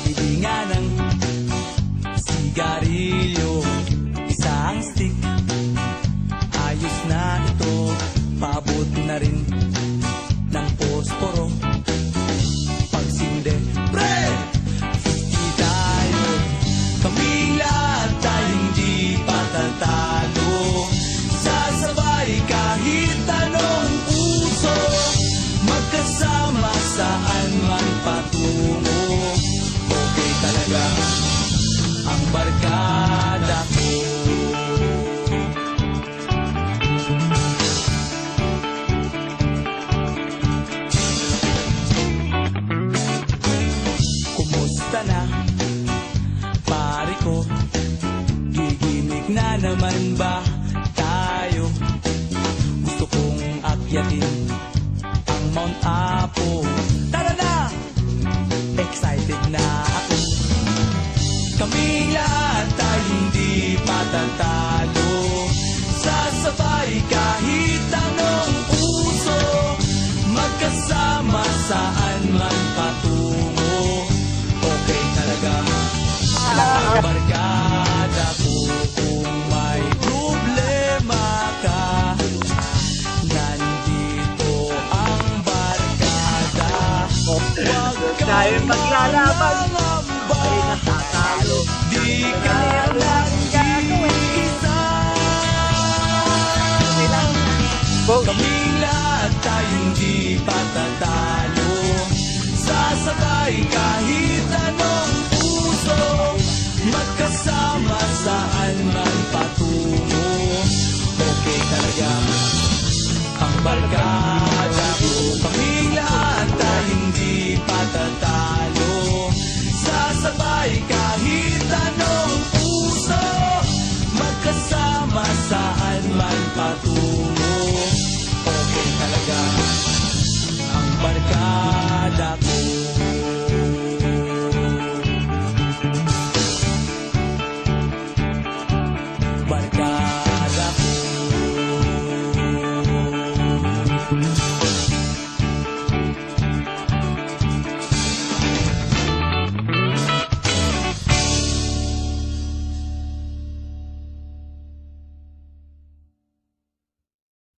Bili nga ng sigarilyo, isang stick. Ayos na ito, paabot na rin ng posporo. Pagsinde, pre! 50 tayo, kaming lahat tayong di patatalo. Sasabay kahit anong puso, magkasama saan man patungo. Okay talaga ang barkada ko. Kumusta na, pare ko? Gigimik na naman ba tayo? Gusto kong akyatin ang Mount Apo. Tara na! Excited na ako. Kaming lahat tayong di patatalo. Sasabay kahit anong puso, magkasama saan man patungo. Okay talaga ang barkada ko. Kung may problema ka, nandito ang barkada. Huwag kang Tayo maglalaban.